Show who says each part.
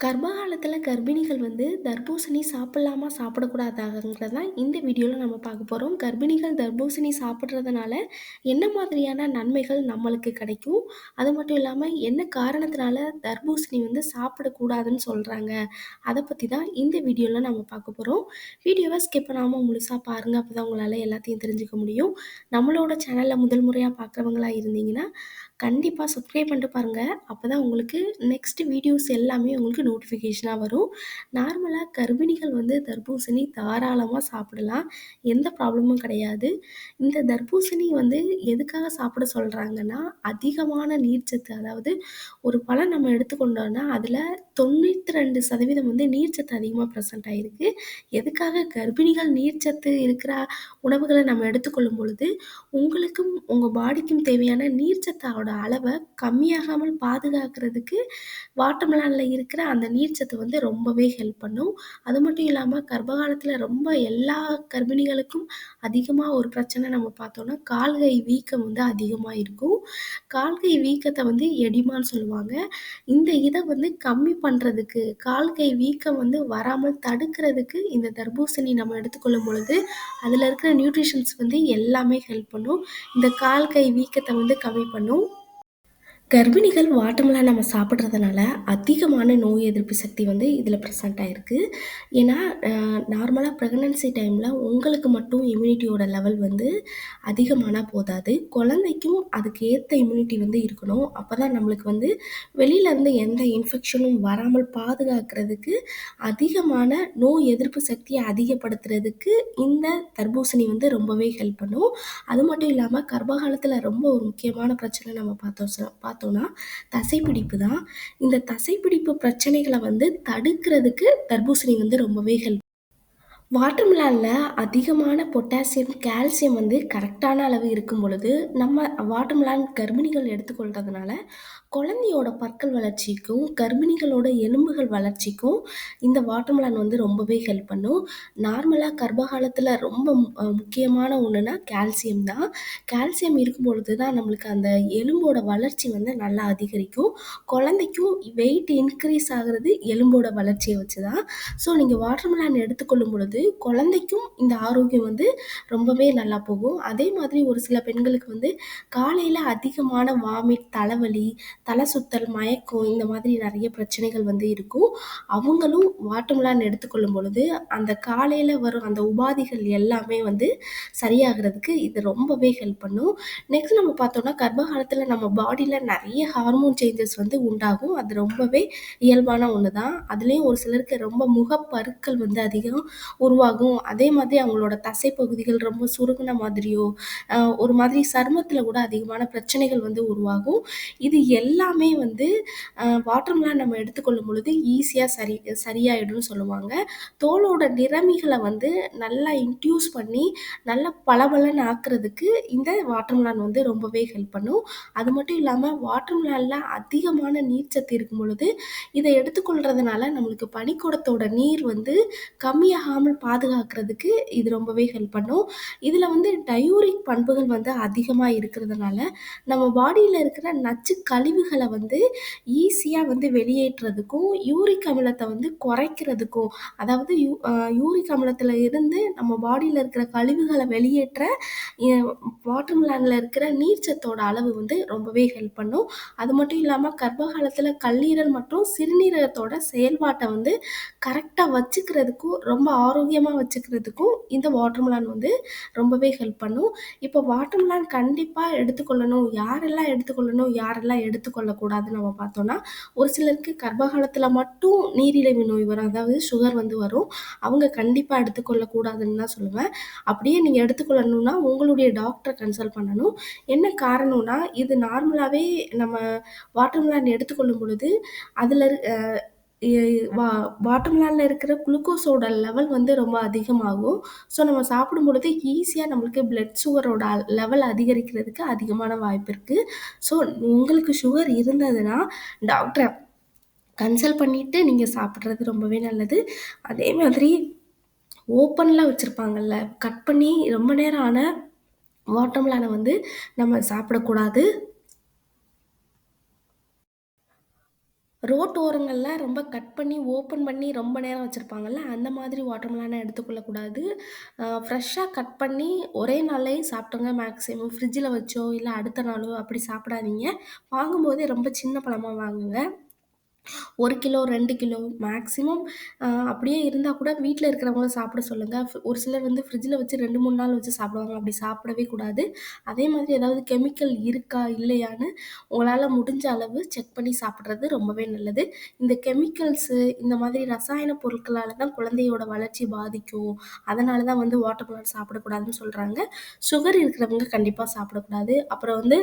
Speaker 1: கர்ப்ப காலத்துல கர்ப்பிணிகள் வந்து தர்பூசணி சாப்பிடலாமா? சாப்பிடக்கூடாதாங்கிறத தான் இந்த வீடியோல நம்ம பார்க்க போறோம். கர்ப்பிணிகள் தர்பூசணி சாப்பிடுறதுனால என்ன மாதிரியான நன்மைகள் நம்மளுக்கு கிடைக்கும்? அது மட்டும் இல்லாம என்ன காரணத்தினால தர்பூசணி வந்து சாப்பிடக்கூடாதுன்னு சொல்றாங்க? அத பத்தி தான் இந்த வீடியோல நம்ம பார்க்க போறோம். வீடியோவ ஸ்கிப் பண்ணாம முழுசா பாருங்க. அப்பதான் உங்களால எல்லாத்தையும் தெரிஞ்சுக்க முடியும். நம்மளோட சேனல்ல முதல் முறையா பார்க்குறவங்களா இருந்தீங்கன்னா, கண்டிப்பா சப்ஸ்கிரைப் பண்ணிட்டு பாருங்க. அப்பதான் உங்களுக்கு நெக்ஸ்ட் வீடியோஸ் எல்லாமே உங்களுக்கு நோட்டிஃபிகேஷனா வரும். நார்மலா கர்ப்பிணிகள் வந்து தர்பூசணி தாராளமா சாப்பிடலாம். எந்த ப்ராப்ளமும் கிடையாது. இந்த தர்பூசணி வந்து எதுக்காக சாப்பிட சொல்றாங்கன்னா, அதிகமான நீர்ச்சத்து அதாவது ஒரு பழம் நம்ம எடுத்துக்கொண்டோம்னா, அதில 92% வந்து நீர்ச்சத்து அதிகமா பிரசன்ட் ஆயிருக்கு. எதுக்காக கர்ப்பிணிகள் நீர்ச்சத்து இருக்கிற உணவுகள நம்ம எடுத்துக்கொள்ளும் பொழுது, உங்களுக்கும் உங்க பாடிக்கும் தேவையான நீர்ச்சத்தோட அளவ கம்மியாகாமல் பாதுகாக்கிறதுக்கு வாட்டர்மெலன்ல இருக்கிற அந்த நீர்ச்சத்து வந்து ரொம்பவே ஹெல்ப் பண்ணும். அது மட்டும் இல்லாம கர்ப்ப காலத்தில ரொம்ப எல்லா கர்ப்பிணிகளுக்கும் அதிகமா ஒரு பிரச்சனை நம்ம பார்த்தோம்னா, கால், கை வீக்கம் வந்து அதிகமா இருக்கும். கால், கை வீக்கத்த வந்து எடிமான்னு சொல்லுவாங்க. இந்த இத வந்து கம்மி பண்றதுக்கு, கால், கை வீக்கம் வந்து வராமல் தடுக்கிறதுக்கு இந்த தர்பூசணி நம்ம எடுத்துக்கொள்ளும் பொழுது, அதில இருக்கிற நியூட்ரிஷன்ஸ் வந்து எல்லாமே ஹெல்ப் பண்ணும். இந்த கால், கை வீக்கத்த வந்து கம்மி பண்ணும். கர்ப்பிணிகள் வாட்டர்மெலன் நம்ம சாப்பிட்றதுனால அதிகமான நோய் எதிர்ப்பு சக்தி வந்து இதில ப்ரெசென்ட் ஆயிருக்கு. ஏன்னா, நார்மலா பிரெக்னன்சி டைம்ல உங்களுக்கு மட்டும் இம்யூனிட்டியோட லெவல் வந்து அதிகமானா போதாது. குழந்தைக்கும் அதுக்கு ஏத்த இம்யூனிட்டி வந்து இருக்கணும். அப்பதான் நம்மளுக்கு வந்து வெளியிலருந்து எந்த இன்ஃபெக்ஷனும் வராமல் பாதுகாக்கிறதுக்கு, அதிகமான நோய் எதிர்ப்பு சக்திய அதிகப்படுத்துறதுக்கு இந்த தர்பூசணி வந்து ரொம்பவே ஹெல்ப் பண்ணும். அது மட்டும் இல்லாம கர்ப்ப காலத்தில ரொம்ப ஒரு முக்கியமான பிரச்சனை நம்ம பார்த்தோம்னா, தசைப்பிடிப்பு தான். இந்த தசைப்பிடிப்பு பிரச்சனைகள வந்து தடுக்கிறதுக்கு தர்பூசணி வந்து ரொம்பவே ஹெல்ப் வாட்டர்மெலன்ல அதிகமான பொட்டாசியம், கால்சியம் வந்து கரெக்டான அளவு இருக்கும் பொழுது, நம்ம வாட்டர்மெலன் கர்ப்பிணிகள் எடுத்துக்கொள்றதுனால, குழந்தையோட பற்கள் வளர்ச்சிக்கும், கர்ப்பிணிகளோட எலும்புகள் வளர்ச்சிக்கும் இந்த வாட்டர்மெலன் வந்து ரொம்பவே ஹெல்ப் பண்ணும். நார்மலா கர்ப்ப காலத்தில ரொம்ப முக்கியமான ஒண்ணுன்னா கால்சியம் தான். கால்சியம் இருக்கும் பொழுது தான் நம்மளுக்கு அந்த எலும்போட வளர்ச்சி வந்து நல்லா அதிகரிக்கும். குழந்தைக்கும் வெயிட் இன்க்ரீஸ் ஆகுறது எலும்போட வளர்ச்சிய வச்சு தான். ஸோ நீங்க வாட்டர்மெலன் எடுத்துக்கொள்ளும் பொழுது, குழந்தைக்கும் இந்த ஆரோக்கியம் வந்து ரொம்பவே நல்லா போகும். அதே மாதிரி ஒரு சில பெண்களுக்கு வந்து காலையில அதிகமான வாமிட், தலைவலி, தலை சுத்தல், மயக்கம் இந்த மாதிரி நெறைய பிரச்சனைகள் வந்து இருக்கும். அவங்களும் வாட்டர்மெலன் எடுத்துக்கொள்ளும் பொழுது, அந்த காலையில வரும் அந்த உபாதைகள் எல்லாமே வந்து சரியாகறதுக்கு இது ரொம்பவே ஹெல்ப் பண்ணும். நெக்ஸ்ட் நம்ம பார்த்தோம்னா, கர்ப்ப காலத்தில நம்ம பாடியில நெறைய ஹார்மோன் சேஞ்சஸ் வந்து உண்டாகும். அது ரொம்பவே இயல்பான ஒண்ணு தான். அதுலயும் ஒரு சிலருக்கு ரொம்ப முகப்பருக்கள் வந்து அதிகம் உருவாகும். அதே மாதிரி அவங்களோட தசை பகுதிகள் ரொம்ப சுருங்குன மாதிரியோ, அ ஒரு மாதிரி சருமத்தில கூட அதிகமான பிரச்சனைகள் வந்து உருவாகும். இது எல்லாமே வந்து வாட்டர்மெலன் நம்ம எடுத்துக்கொள்ளும் பொழுது ஈஸியா சரியாயிடும்னு சொல்லுவாங்க. தோலோட நிறமிகள வந்து நல்லா இன்டியூஸ் பண்ணி, நல்லா பளபளன்னு ஆக்குறதுக்கு இந்த வாட்டர்மெலன் வந்து ரொம்பவே ஹெல்ப் பண்ணும். அது மட்டும் இல்லாம வாட்டர்மெலன்ல அதிகமான நீர்ச்சத்து இருக்கும் பொழுது, இத எடுத்துக்கொள்றதுனால நம்மளுக்கு பனிக்குடத்தோட நீர் வந்து கம்மியாகாமல் பாதுகாக்கிறதுக்கு இது ரொம்பவே ஹெல்ப் பண்ணும். இதுல வந்து டயூரிக் பண்புகள் வந்து அதிகமா இருக்கிறதுனால, நம்ம பாடியில இருக்கிற நச்சு கழிவுகள வந்து ஈஸியா வந்து வெளியேற்றதுக்கும், யூரிக் அமிலத்த வந்து குறைக்கிறதுக்கும், அதாவது யூரிக் அமிலத்தில இருந்து நம்ம பாடியில இருக்கிற கழிவுகள வெளியேற்ற எ வாட்டர்மெலன்ல இருக்கிற நீர்ச்சத்தோட அளவு வந்து ரொம்பவே ஹெல்ப் பண்ணும். அது மட்டும் இல்லாம கர்ப்ப காலத்தில கல்லீரல் மற்றும் சிறுநீரகத்தோட செயல்பாட்ட வந்து கரெக்ட்டா வச்சுக்கிறதுக்கும், ரொம்ப ஆரோக்கியமா வச்சுக்கிறதுக்கும் இந்த வாட்டர்மெலன் வந்து ரொம்பவே ஹெல்ப் பண்ணும். இப்போ வாட்டர்மெலன் கண்டிப்பா எடுத்துக்கொள்ளணும். யாரெல்லாம் எடுத்துக்கொள்ளணும், யாரெல்லாம் எடுத்துக்கொள்ளக்கூடாதுன்னு நம்ம பார்த்தோம்னா, ஒரு சிலருக்கு கர்ப்ப காலத்தில மட்டும் நீரிழிவு நோய் வரும். அதாவது சுகர் வந்து வரும். அவங்க கண்டிப்பா எடுத்துக்கொள்ளக்கூடாதுன்னு தான் சொல்லுவேன். அப்படியே நீங்க எடுத்துக்கொள்ளணும்னா, உங்களுடைய டாக்டர கன்சல்ட் பண்ணணும். என்ன காரணம்னா, இது நார்மலாவே நம்ம வாட்டர்மெலன் எடுத்துக்கொள்ளும் பொழுது, அதுல இரு அ எ வா வாட்டர்மெலன்ல இருக்கிற குளுக்கோஸோட லெவல் வந்து ரொம்ப அதிகமாகும். ஸோ நம்ம சாப்பிடும் பொழுது ஈஸியா நம்மளுக்கு பிளட் சுகரோட லெவல் அதிகரிக்கிறதுக்கு அதிகமான வாய்ப்பு இருக்கு. ஸோ உங்களுக்கு சுகர் இருந்ததுன்னா, டாக்டர கன்சல்ட் பண்ணிட்டு நீங்க சாப்பிடுறது ரொம்பவே நல்லது. அதே மாதிரி ஓப்பன்ல வச்சிருப்பாங்கல்ல, கட் பண்ணி ரொம்ப நேரம் ஆன வாட்டர்மெலன வந்து நம்ம சாப்பிடக்கூடாது. ரோட்டு ஓரங்கள்ல ரொம்ப கட் பண்ணி, ஓப்பன் பண்ணி ரொம்ப நேரம் வச்சிருப்பாங்கல்ல, அந்த மாதிரி வாட்டர்மெலன எடுத்துக்கொள்ளக்கூடாது. ஃப்ரெஷ்ஷா கட் பண்ணி ஒரே நாள்லயே சாப்பிட்டுங்க மேக்ஸிமம். ஃப்ரிட்ஜில வச்சோ, இல்ல அடுத்த நாளோ அப்படி சாப்பிடாதீங்க. வாங்கும்போதே ரொம்ப சின்ன பழமா வாங்குங்க. 1 கிலோ, 2 கிலோ மேக்ஸிமம் அப்படியே இருந்தா கூட வீட்ல இருக்கிறவங்கள சாப்பிட சொல்லுங்க. ஒரு சிலர் வந்து ஃப்ரிட்ஜில வச்சு 2, 3 நாள் வச்சு சாப்பிடுவாங்க. அப்படி சாப்பிடவே கூடாது. அதே மாதிரி ஏதாவது கெமிக்கல் இருக்கா, இல்லையான்னு உங்களால முடிஞ்ச அளவு செக் பண்ணி சாப்பிடுறது ரொம்பவே நல்லது. இந்த கெமிக்கல்ஸு, இந்த மாதிரி ரசாயன பொருட்களால தான் குழந்தையோட வளர்ச்சி பாதிக்கும். அதனால தான் வந்து வாட்டர்மெலன் சாப்பிடக்கூடாதுன்னு சொல்றாங்க. சுகர் இருக்கிறவங்க கண்டிப்பா சாப்பிடக்கூடாது. அப்புறம் வந்து